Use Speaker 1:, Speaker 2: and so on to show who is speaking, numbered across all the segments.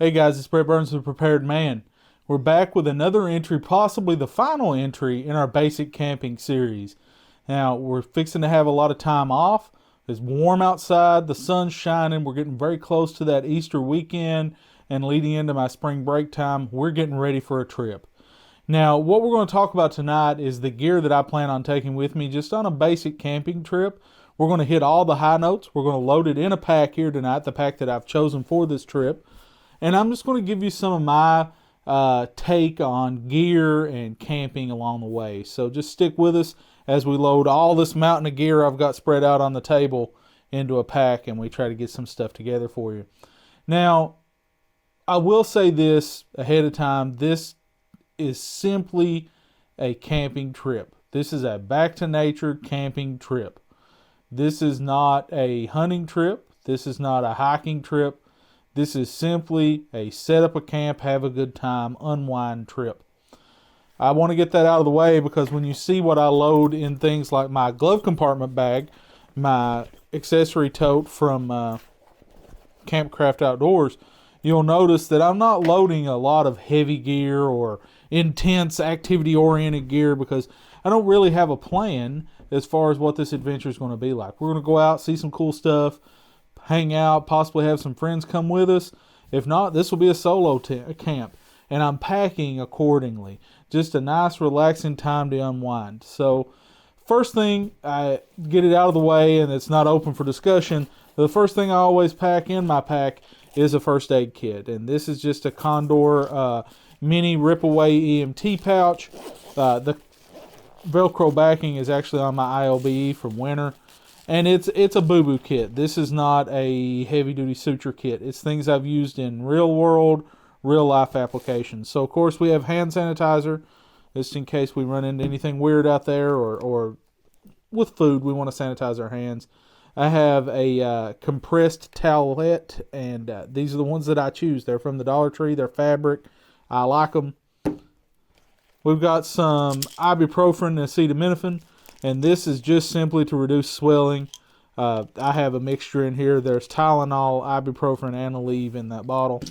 Speaker 1: Hey guys, it's Brett Burns, the Prepared Man. We're back with another entry, possibly the final entry in our basic camping series. Now, we're fixing to have a lot of time off. It's warm outside, the sun's shining, we're getting very close to that Easter weekend and leading into my spring break time. We're getting ready for a trip. Now, what we're going to talk about tonight is the gear that I plan on taking with me just on a basic camping trip. We're going to hit all the high notes. We're going to load it in a pack here tonight, the pack that I've chosen for this trip. And I'm just going to give you some of my take on gear and camping along the way. So just stick with us as we load all this mountain of gear I've got spread out on the table into a pack and we try to get some stuff together for you. Now, I will say this ahead of time. This is simply a camping trip. This is a back to nature camping trip. This is not a hunting trip. This is not a hiking trip. This is simply a set up a camp, have a good time, unwind trip. I want to get that out of the way because when you see what I load in things like my glove compartment bag, my accessory tote from Campcraft Outdoors, you'll notice that I'm not loading a lot of heavy gear or intense activity-oriented gear because I don't really have a plan as far as what this adventure is going to be like. We're going to go out, see some cool stuff, hang out, possibly have some friends come with us. If not, this will be a solo camp, and I'm packing accordingly. Just a nice, relaxing time to unwind. So, first thing, I get it out of the way, and it's not open for discussion. The first thing I always pack in my pack is a first aid kit, and this is just a Condor mini rip-away EMT pouch. The Velcro backing is actually on my ILBE from winter. And it's a boo-boo kit. This is not a heavy-duty suture kit. It's things I've used in real-world, real-life applications. So, of course, we have hand sanitizer, just in case we run into anything weird out there or with food, we want to sanitize our hands. I have a compressed towelette, and these are the ones that I choose. They're from the Dollar Tree. They're fabric. I like them. We've got some ibuprofen and acetaminophen. And this is just simply to reduce swelling. I have a mixture in here. There's Tylenol, ibuprofen, and Aleve in that bottle.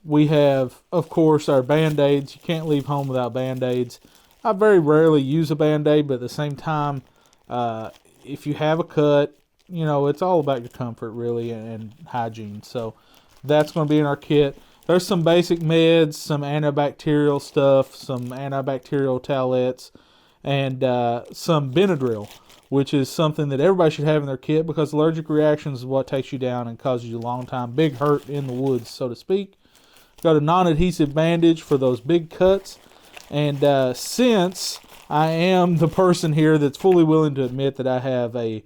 Speaker 1: We have, of course, our Band-Aids. You can't leave home without Band-Aids. I very rarely use a Band-Aid, but at the same time, if you have a cut, you know, it's all about your comfort, really, and hygiene. So that's going to be in our kit. There's some basic meds, some antibacterial stuff, some antibacterial towelettes, and some Benadryl, which is something that everybody should have in their kit because allergic reactions is what takes you down and causes you a long time big hurt in the woods, so to speak. Got a non-adhesive bandage for those big cuts, and since I am the person here that's fully willing to admit that I have a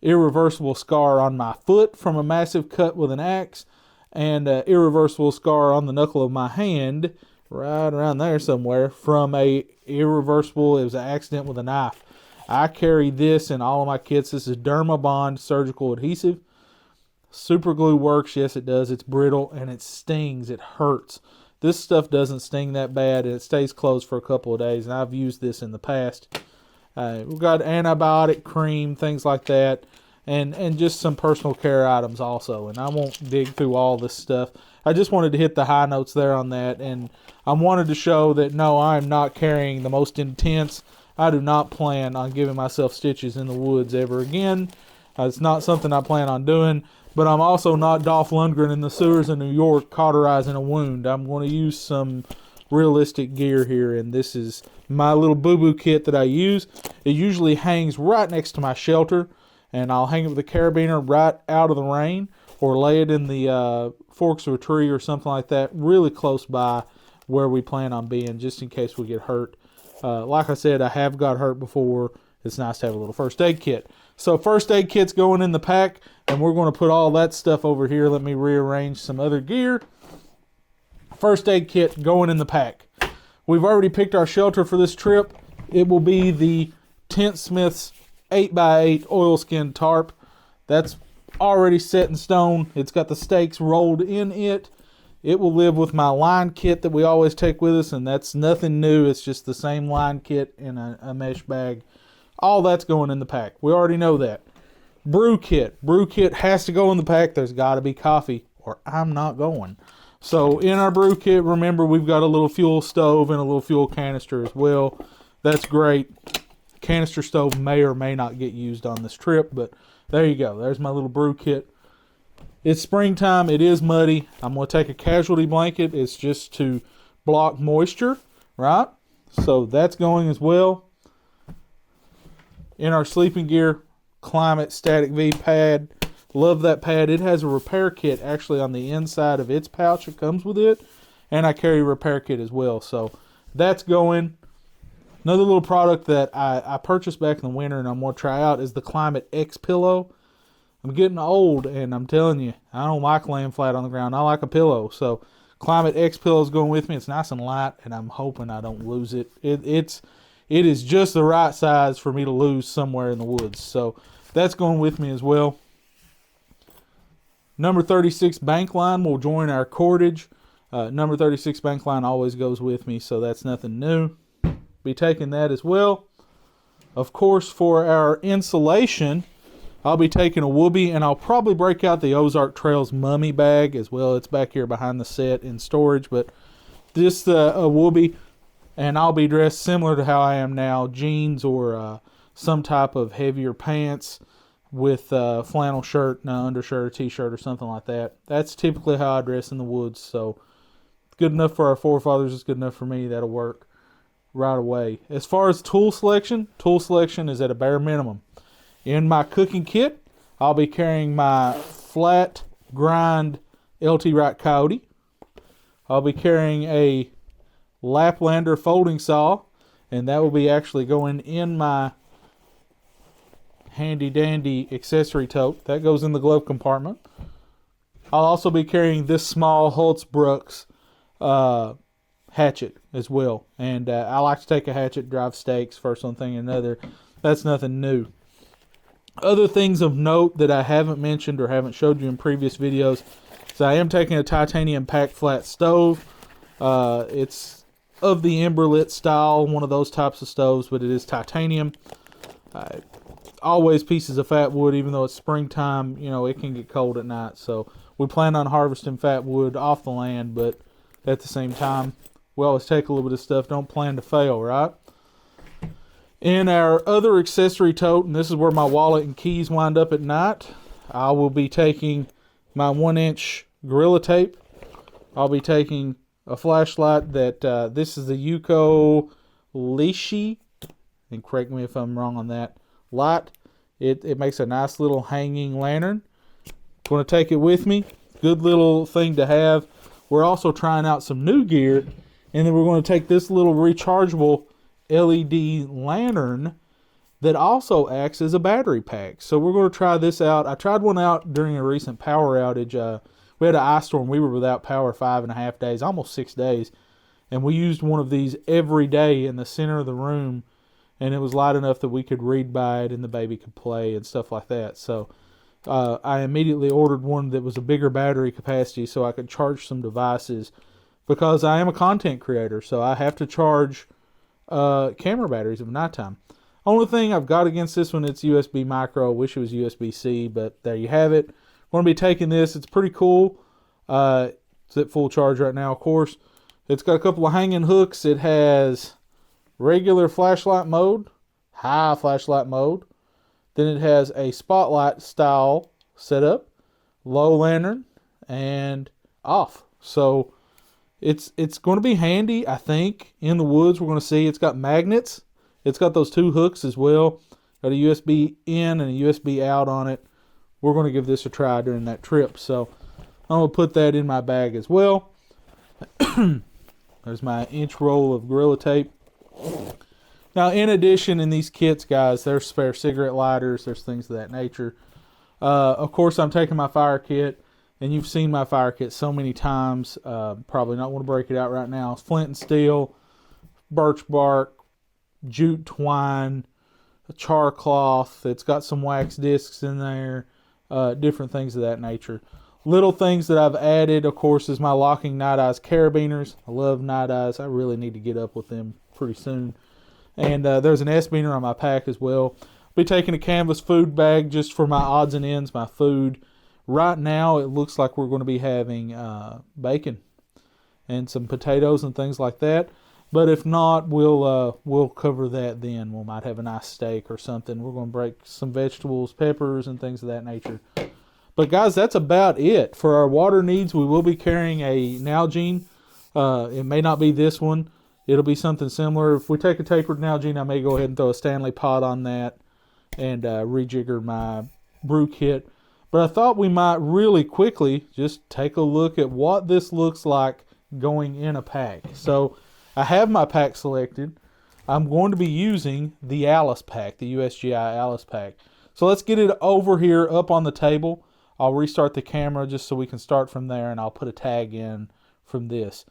Speaker 1: irreversible scar on my foot from a massive cut with an axe, and an irreversible scar on the knuckle of my hand, right around there somewhere, from it was an accident with a knife. I carry this in all of my kits. This is Dermabond surgical adhesive. Super glue works. Yes, it does. It's brittle and it stings. It hurts. This stuff doesn't sting that bad and it stays closed for a couple of days, and I've used this in the past. We've got antibiotic cream, things like that, and just some personal care items also. And I won't dig through all this stuff. I just wanted to hit the high notes there on that, and I wanted to show that no, I am not carrying the most intense. I do not plan on giving myself stitches in the woods ever again. It's not something I plan on doing, but I'm also not Dolph Lundgren in the sewers of New York cauterizing a wound. I'm going to use some realistic gear here, and this is my little boo-boo kit that I use. It usually hangs right next to my shelter, and I'll hang it with a carabiner right out of the rain, or lay it in the forks of a tree or something like that, really close by where we plan on being, just in case we get hurt. Like I said, I have got hurt before. It's nice to have a little first aid kit. So first aid kit's going in the pack, and we're going to put all that stuff over here. Let me rearrange some other gear. First aid kit going in the pack. We've already picked our shelter for this trip. It will be the Tent Smith's 8x8 oilskin tarp. That's already set in stone. It's got the stakes rolled in it. It will live with my line kit that we always take with us, and that's nothing new. It's just the same line kit in a mesh bag. All that's going in the pack. We already know that. Brew kit. Brew kit has to go in the pack. There's got to be coffee or I'm not going. So in our brew kit, remember we've got a little fuel stove and a little fuel canister as well. That's great. Canister stove may or may not get used on this trip, but there you go. There's my little brew kit. It's springtime. It is muddy. I'm going to take a casualty blanket. It's just to block moisture, right? So that's going as well. In our sleeping gear, Climate Static V pad. Love that pad. It has a repair kit actually on the inside of its pouch. It comes with it. And I carry a repair kit as well. So that's going. Another little product that I purchased back in the winter and I'm going to try out is the Climate X pillow. I'm getting old and I'm telling you, I don't like laying flat on the ground. I like a pillow. So Climate X pillow is going with me. It's nice and light and I'm hoping I don't lose it. It is just the right size for me to lose somewhere in the woods. So that's going with me as well. Number 36 bank line will join our cordage. Number 36 bank line always goes with me, so that's nothing new. Be taking that as well. Of course, for our insulation, I'll be taking a Whoopee, and I'll probably break out the Ozark Trails mummy bag as well. It's back here behind the set in storage, but just a Whoopee, and I'll be dressed similar to how I am now, jeans or some type of heavier pants with a flannel shirt, an undershirt, a t-shirt, or something like that. That's typically how I dress in the woods, so it's good enough for our forefathers. It's good enough for me. That'll work right away. As far as tool selection is at a bare minimum. In my cooking kit, I'll be carrying my flat grind LT Wright Coyote. I'll be carrying a Laplander folding saw, and that will be actually going in my handy dandy accessory tote. That goes in the glove compartment. I'll also be carrying this small Holtzbrucks hatchet as well. And I like to take a hatchet, drive stakes, first one thing and another. That's nothing new. Other things of note that I haven't mentioned or haven't showed you in previous videos is I am taking a titanium pack flat stove. It's of the Emberlit style, one of those types of stoves, but it is titanium. Always pieces of fat wood, even though it's springtime, you know, it can get cold at night. So we plan on harvesting fat wood off the land, but at the same time, we always take a little bit of stuff. Don't plan to fail, right? In our other accessory tote, and this is where my wallet and keys wind up at night, I will be taking my 1-inch Gorilla Tape. I'll be taking a flashlight that, this is the Yuko Lishi, and correct me if I'm wrong on that, light. It makes a nice little hanging lantern. Going to take it with me. Good little thing to have. We're also trying out some new gear, and then we're going to take this little rechargeable LED lantern that also acts as a battery pack. So we're going to try this out. I tried one out during a recent power outage. We had an ice storm. We were without power 5.5 days, almost 6 days, and we used one of these every day in the center of the room, and it was light enough that we could read by it and the baby could play and stuff like that. So I immediately ordered one that was a bigger battery capacity so I could charge some devices, because I am a content creator, so I have to charge camera batteries at nighttime. Only thing I've got against this one, it's USB micro. I wish it was USB-C, but there you have it. I'm going to be taking this. It's pretty cool. It's at full charge right now, of course. It's got a couple of hanging hooks. It has regular flashlight mode, high flashlight mode. Then it has a spotlight style setup, low lantern, and off. So it's going to be handy, I think, in the woods. We're going to see it's got magnets. It's got those 2 hooks as well. Got a USB in and a USB out on it. We're going to give this a try during that trip. So I'm going to put that in my bag as well. There's my inch roll of Gorilla Tape. Now, in addition, in these kits, guys, there's spare cigarette lighters. There's things of that nature. Of course, I'm taking my fire kit. And you've seen my fire kit so many times. Probably not want to break it out right now. It's flint and steel, birch bark, jute twine, a char cloth. It's got some wax discs in there. Different things of that nature. Little things that I've added, of course, is my locking Night Eyes carabiners. I love Night Eyes. I really need to get up with them pretty soon. And there's an S-beaner on my pack as well. I'll be taking a canvas food bag just for my odds and ends, my food. Right now, it looks like we're going to be having bacon and some potatoes and things like that. But if not, we'll cover that then. We might have a nice steak or something. We're going to break some vegetables, peppers, and things of that nature. But guys, that's about it. For our water needs, we will be carrying a Nalgene. It may not be this one. It'll be something similar. If we take a tapered Nalgene, I may go ahead and throw a Stanley pot on that and rejigger my brew kit. But I thought we might really quickly just take a look at what this looks like going in a pack. So I have my pack selected. I'm going to be using the Alice pack, the USGI Alice pack. So let's get it over here up on the table. I'll restart the camera just so we can start from there, and I'll put a tag in from this.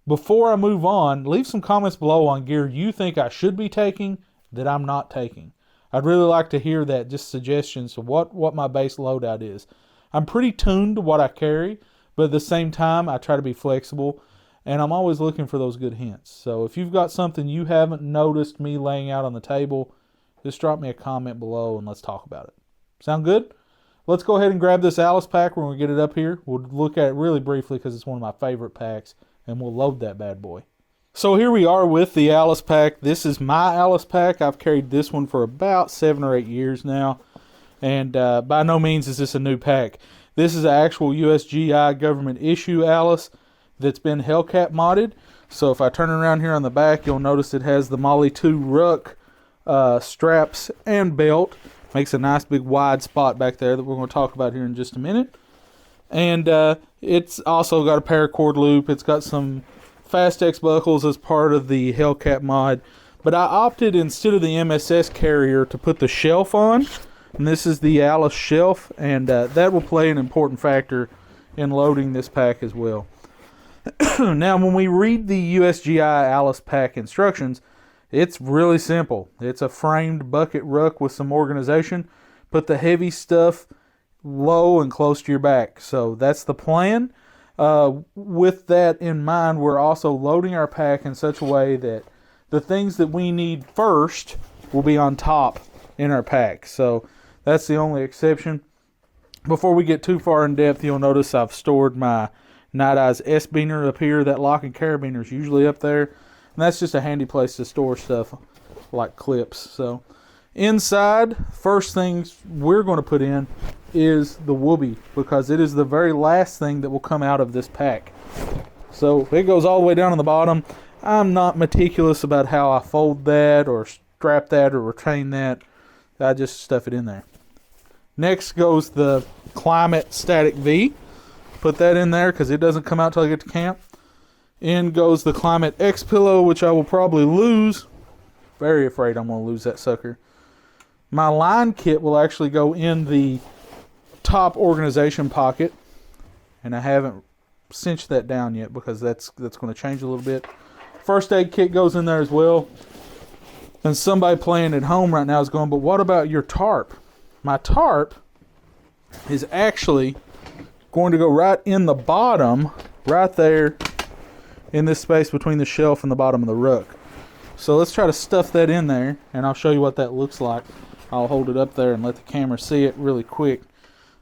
Speaker 1: Before I move on, leave some comments below on gear you think I should be taking that I'm not taking. I'd really like to hear that, just suggestions of what my base loadout is. I'm pretty tuned to what I carry, but at the same time, I try to be flexible, and I'm always looking for those good hints. So if you've got something you haven't noticed me laying out on the table, just drop me a comment below and let's talk about it. Sound good? Let's go ahead and grab this Alice pack when we get it up here. We'll look at it really briefly because it's one of my favorite packs, and we'll load that bad boy. So here we are with the Alice pack. This is my Alice pack. I've carried this one for about 7 or 8 years now, and by no means is this a new pack. This is an actual USGI government issue Alice that's been Hellcat modded. So if I turn around here on the back, you'll notice it has the Molly 2 ruck straps and belt. Makes a nice big wide spot back there that we're going to talk about here in just a minute. And it's also got a paracord loop. It's got some Fastex buckles as part of the Hellcat mod. But I opted, instead of the MSS carrier, to put the shelf on. And this is the Alice shelf. And that will play an important factor in loading this pack as well. Now, when we read the USGI Alice pack instructions, it's really simple. It's a framed bucket ruck with some organization. Put the heavy stuff low and close to your back. So that's the plan. With that in mind, we're also loading our pack in such a way that the things that we need first will be on top in our pack. So that's the only exception. Before we get too far in depth, you'll notice I've stored my Night Eyes S-Beaner up here. That lock and carabiner is usually up there. And that's just a handy place to store stuff like clips. So inside, first things we're going to put in is the whoopee, because it is the very last thing that will come out of this pack. So it goes all the way down on the bottom. I'm not meticulous about how I fold that or strap that or retain that. I just stuff it in there. Next goes the Climate Static V. Put that in there because it doesn't come out till I get to camp. In goes the Climate X pillow, which I will probably lose. Very afraid I'm going to lose that sucker. My line kit will actually go in the top organization pocket, and I haven't cinched that down yet because that's going to change a little bit. First aid kit goes in there as well. And somebody playing at home right now is going, but what about your tarp? My tarp is actually going to go right in the bottom, right there, in this space between the shelf and the bottom of the ruck. So let's try to stuff that in there, and I'll show you what that looks like. I'll hold it up there and let the camera see it really quick,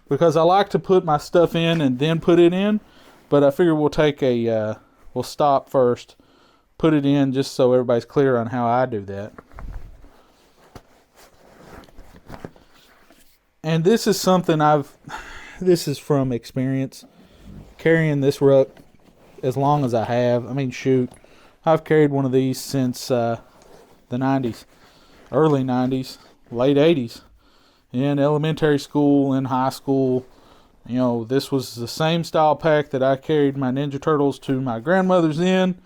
Speaker 1: because I like to put my stuff in and then put it in, but I figure we'll stop first, put it in just so everybody's clear on how I do that. And this is something this is from experience, carrying this ruck as long as I have. I mean, shoot, I've carried one of these since the 90s, early 90s, late 80s, in elementary school, in high school. You know, this was the same style pack that I carried my Ninja Turtles to my grandmother's in,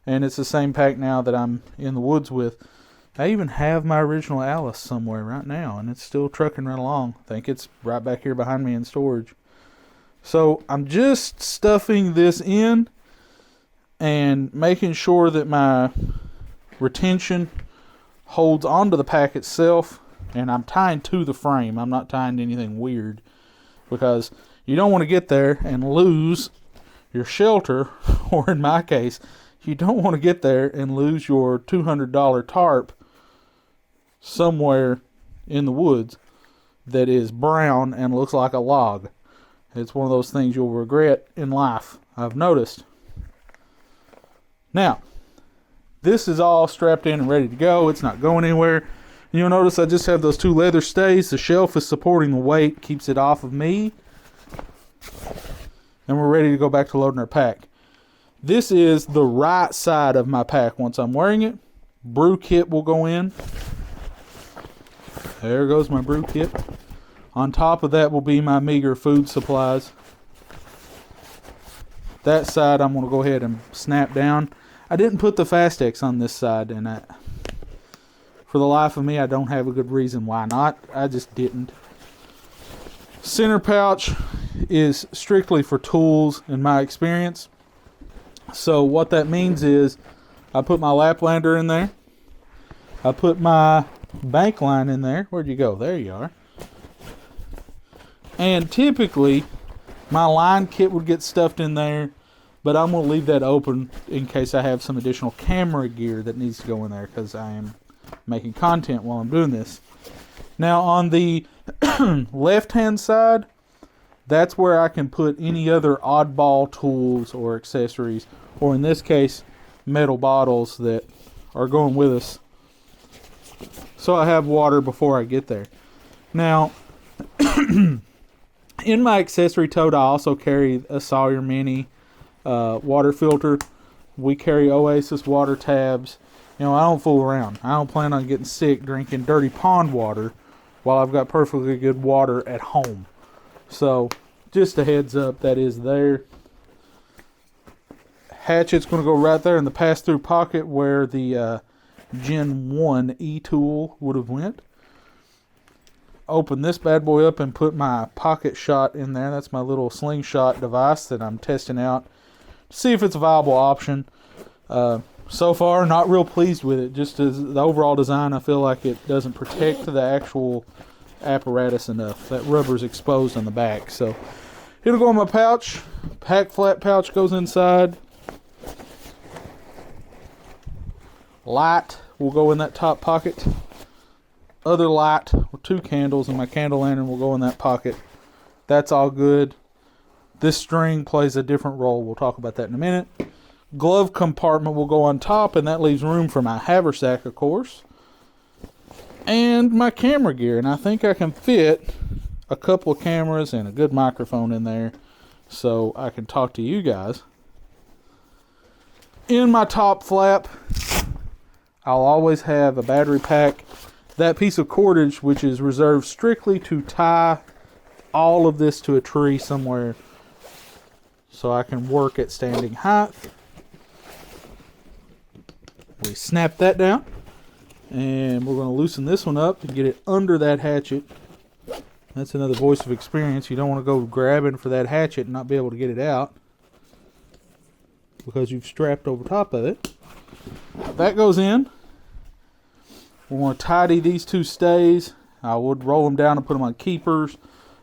Speaker 1: and it's the same pack now that I'm in the woods with. I even have my original Alice somewhere right now, and it's still trucking right along. I think it's right back here behind me in storage. So I'm just stuffing this in and making sure that my retention holds onto the pack itself, and I'm tying to the frame. I'm not tying to anything weird, because you don't want to get there and lose your shelter, or in my case, you don't want to get there and lose your $200 tarp somewhere in the woods that is brown and looks like a log. It's one of those things you'll regret in life, I've noticed. Now, this is all strapped in and ready to go. It's not going anywhere. You'll notice I just have those 2 leather stays. The shelf is supporting the weight, keeps it off of me. And we're ready to go back to loading our pack. This is the right side of my pack once I'm wearing it. Brew kit will go in. There goes my brew kit. On top of that will be my meager food supplies. That side I'm going to go ahead and snap down. I didn't put the Fastex on this side, and for the life of me, I don't have a good reason why not. I just didn't. Center pouch is strictly for tools in my experience. So what that means is I put my Laplander in there. I put my bank line in there. Where'd you go? There you are. And typically my line kit would get stuffed in there, but I'm going to leave that open in case I have some additional camera gear that needs to go in there, because I am making content while I'm doing this. Now on the left hand side, that's where I can put any other oddball tools or accessories, or in this case metal bottles that are going with us, so I have water before I get there. Now in my accessory tote I also carry a Sawyer Mini water filter. We carry Oasis water tabs. You know, I don't fool around. I don't plan on getting sick drinking dirty pond water while I've got perfectly good water at home. So, just a heads up, that is there. Hatchet's going to go right there in the pass-through pocket where the Gen 1 E-tool would have went. Open this bad boy up and put my pocket shot in there. That's my little slingshot device that I'm testing out to see if it's a viable option. So far, not real pleased with it. Just as the overall design, I feel like it doesn't protect the actual apparatus enough. That rubber's exposed on the back. So it'll go in my pouch. Pack flat pouch goes inside. Light will go in that top pocket. Other light with 2 candles, and my candle lantern will go in that pocket. That's all good. This string plays a different role. We'll talk about that in a minute. Glove compartment will go on top, and that leaves room for my haversack, of course, and my camera gear. And I think I can fit a couple of cameras and a good microphone in there so I can talk to you guys. In my top flap, I'll always have a battery pack. That piece of cordage, which is reserved strictly to tie all of this to a tree somewhere so I can work at standing height. We snap that down, and we're going to loosen this one up and get it under that hatchet. That's another voice of experience. You don't want to go grabbing for that hatchet and not be able to get it out because you've strapped over top of it. That goes in. We want to tidy these 2 stays. I would roll them down and put them on keepers.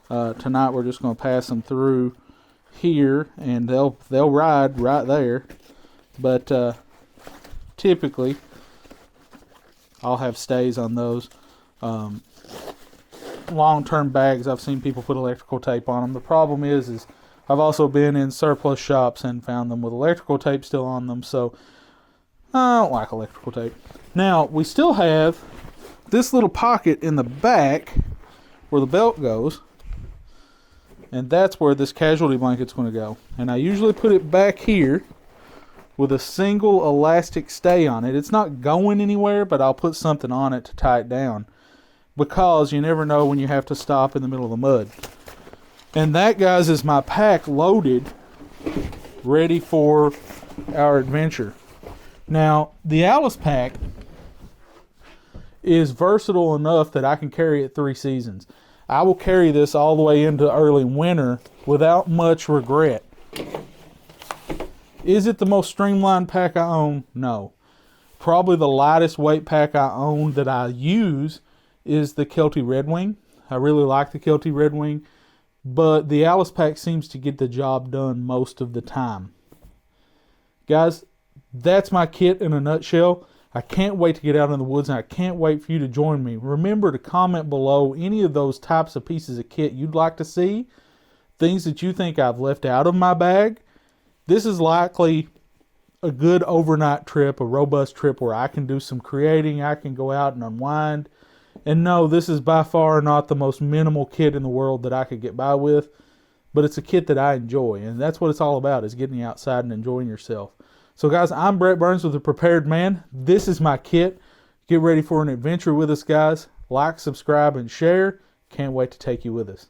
Speaker 1: Tonight we're just going to pass them through here, and they'll ride right there. But typically I'll have stays on those. Long-term bags, I've seen people put electrical tape on them. The problem is I've also been in surplus shops and found them with electrical tape still on them, so I don't like electrical tape. Now, we still have this little pocket in the back where the belt goes, and that's where this casualty blanket's going to go. And I usually put it back here with a single elastic stay on it. It's not going anywhere, but I'll put something on it to tie it down, because you never know when you have to stop in the middle of the mud. And that, guys, is my pack loaded, ready for our adventure. Now, the Alice pack is versatile enough that I can carry it 3 seasons. I will carry this all the way into early winter without much regret. Is it the most streamlined pack I own? No. Probably the lightest weight pack I own that I use is the Kelty Red Wing. I really like the Kelty Red Wing, but the Alice pack seems to get the job done most of the time. Guys, that's my kit in a nutshell. I can't wait to get out in the woods, and I can't wait for you to join me. Remember to comment below any of those types of pieces of kit you'd like to see. things that you think I've left out of my bag, this is likely a good overnight trip, a robust trip where I can do some creating, I can go out and unwind. And no, this is by far not the most minimal kit in the world that I could get by with, but it's a kit that I enjoy, and that's what it's all about, is getting outside and enjoying yourself. So guys, I'm Brett Burns with The Prepared Man. This is my kit. Get ready for an adventure with us, guys. Like, subscribe, and share. Can't wait to take you with us.